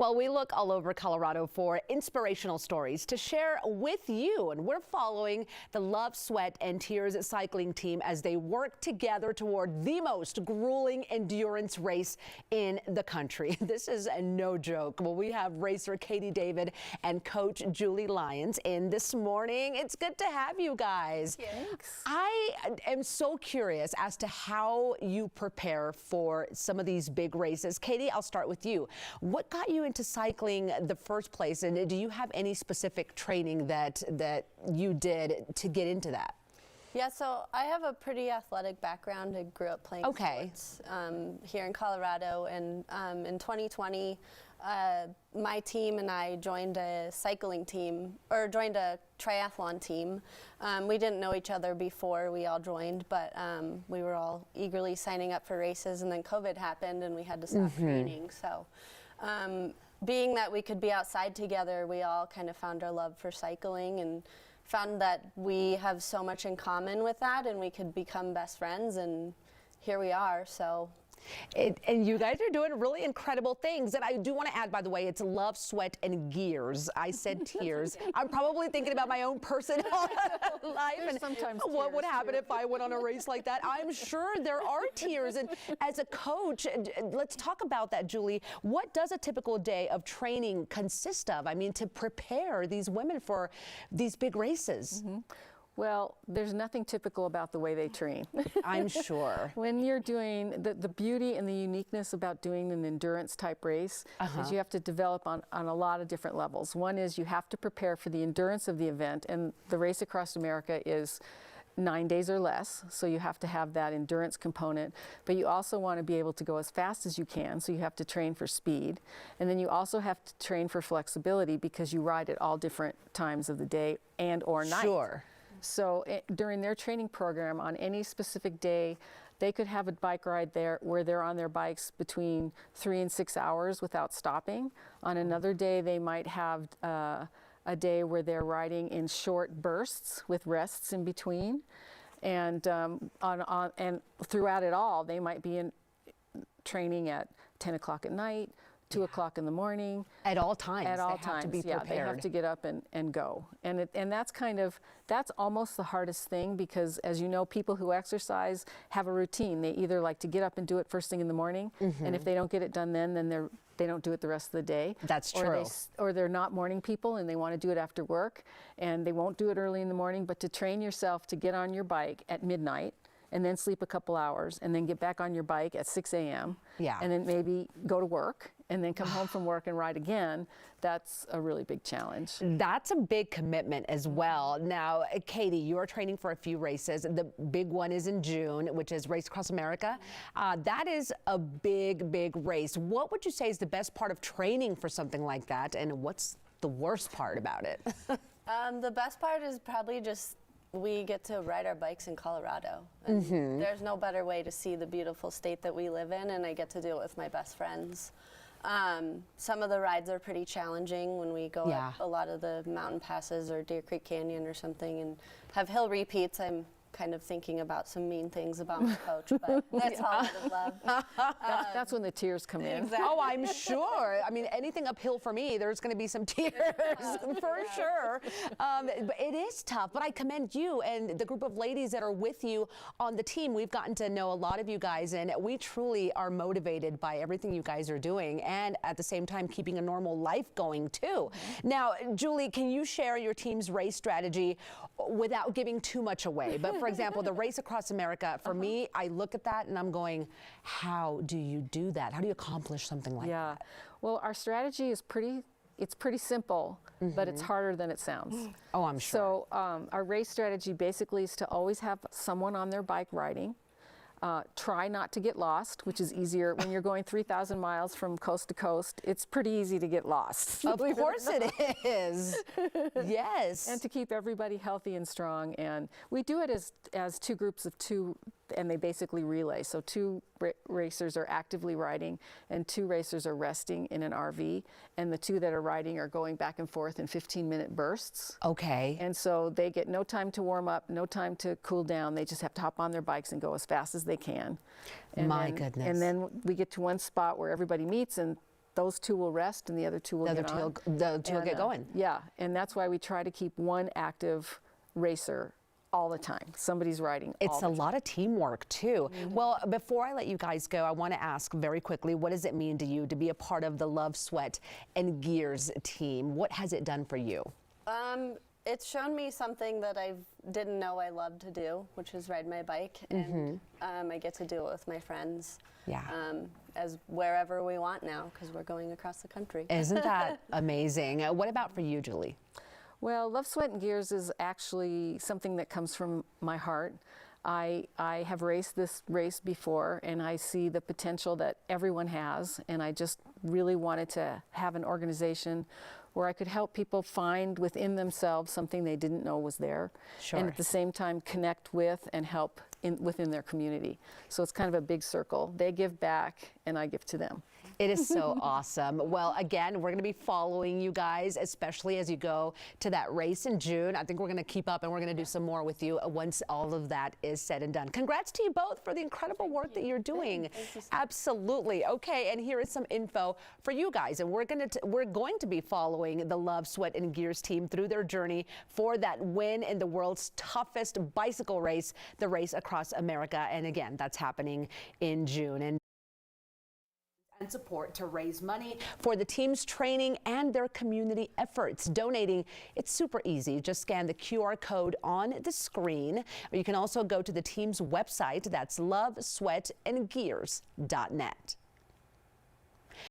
Well, we look all over Colorado for inspirational stories to share with you, and we're following the Love, Sweat, and Tears cycling team as they work together toward the most grueling endurance race in the country. This is no joke. Well, we have racer Katie David and coach Julie Lyons in this morning. It's good to have you guys. Thanks. I am so curious as to how you prepare for some of these big races. Katie, I'll start with you. What got you into cycling the first place, and do you have any specific training that you did to get into that? Yeah, so I have a pretty athletic background. I grew up playing sports here in Colorado, and in 2020, my team and I joined a cycling team, or joined a triathlon team. We didn't know each other before we all joined, but we were all eagerly signing up for races, and then COVID happened and we had to stop training. So being that we could be outside together, we all kind of found our love for cycling and found that we have so much in common with that, and we could become best friends, and here we are. So. And you guys are doing really incredible things. And I do want to add, by the way, it's Love, Sweat, and Gears. I said tears. I'm probably thinking about my own personal life and sometimes what would happen if I went on a race like that. I'm sure there are tears. And as a coach, let's talk about that, Julie. What does a typical day of training consist of? I mean, to prepare these women for these big races. Well, there's nothing typical about the way they train. I'm sure. When you're doing, the beauty and the uniqueness about doing an endurance type race is you have to develop on a lot of different levels. One is you have to prepare for the endurance of the event, and the race across America is 9 days or less, so you have to have that endurance component, but you also want to be able to go as fast as you can, so you have to train for speed, and then you also have to train for flexibility because you ride at all different times of the day and or night. Sure. So during their training program, on any specific day, they could have a bike ride there where they're on their bikes between 3 and 6 hours without stopping. On another day, they might have a day where they're riding in short bursts with rests in between. And, and throughout it all, they might be in training at 10 o'clock at night, 2 o'clock in the morning. At all times. At all they times, have to be yeah. prepared. They have to get up and go. And that's almost the hardest thing, because as you know, people who exercise have a routine. They either like to get up and do it first thing in the morning, and if they don't get it done then they don't do it the rest of the day. That's true. Or they're not morning people and they want to do it after work, and they won't do it early in the morning. But to train yourself to get on your bike at midnight, and then sleep a couple hours, and then get back on your bike at 6 a.m. Yeah. And then maybe go to work, and then come home from work and ride again, that's a really big challenge. That's a big commitment as well. Now, Katie, you're training for a few races. The big one is in June, which is Race Across America. That is a big, big race. What would you say is the best part of training for something like that, and what's the worst part about it? The best part is probably just we get to ride our bikes in Colorado. And there's no better way to see the beautiful state that we live in, and I get to do it with my best friends. Some of the rides are pretty challenging when we go up a lot of the mountain passes or Deer Creek Canyon or something and have hill repeats. I'm kind of thinking about some mean things about my coach, but that's all out of love. That's when the tears come in. Exactly. Oh, I'm sure. I mean, anything uphill for me, there's going to be some tears for sure. But it is tough, but I commend you and the group of ladies that are with you on the team. We've gotten to know a lot of you guys, and we truly are motivated by everything you guys are doing, and at the same time keeping a normal life going too. Now, Julie, can you share your team's race strategy without giving too much away? But for example, the Race Across America, for me, I look at that and I'm going, how do you do that? How do you accomplish something like that? Well, our strategy is pretty simple, but it's harder than it sounds. Oh, I'm sure. So our race strategy basically is to always have someone on their bike riding. Try not to get lost, which is easier when you're going 3,000 miles from coast to coast. It's pretty easy to get lost. Of course it is. Yes. And to keep everybody healthy and strong. And we do it as two groups of two, and they basically relay. So two racers are actively riding and two racers are resting in an RV, and the two that are riding are going back and forth in 15-minute bursts. Okay. And so they get no time to warm up, no time to cool down. They just have to hop on their bikes and go as fast as they can. And My goodness. And then we get to one spot where everybody meets, and those two will rest and the other two will get on. The two will get going. Yeah, and that's why we try to keep one active racer all the time. Somebody's riding all It's the a time. lot of teamwork too. Well, before I let you guys go, I want to ask very quickly, what does it mean to you to be a part of the Love, Sweat, and Gears team? What has it done for you? It's shown me something that I didn't know I loved to do, which is ride my bike, and I get to do it with my friends. Yeah. As wherever we want now, because we're going across the country. Isn't that amazing? What about for you, Julie? Well, Love, Sweat, and Gears is actually something that comes from my heart. I have raced this race before, and I see the potential that everyone has, and I just really wanted to have an organization where I could help people find within themselves something they didn't know was there, and at the same time connect with and help within their community. So it's kind of a big circle. They give back, and I give to them. It is so awesome. Well, again, we're going to be following you guys, especially as you go to that race in June. I think we're going to keep up, and we're going to do some more with you once all of that is said and done. Congrats to you both for the incredible work that you're doing. Absolutely. Okay, and here is some info for you guys, and we're going to be following the Love, Sweat, and Gears team through their journey for that win in the world's toughest bicycle race, the Race Across America. And again, that's happening in June. And support to raise money for the team's training and their community efforts. Donating, it's super easy. Just scan the QR code on the screen, or you can also go to the team's website. That's lovesweatandgears.net.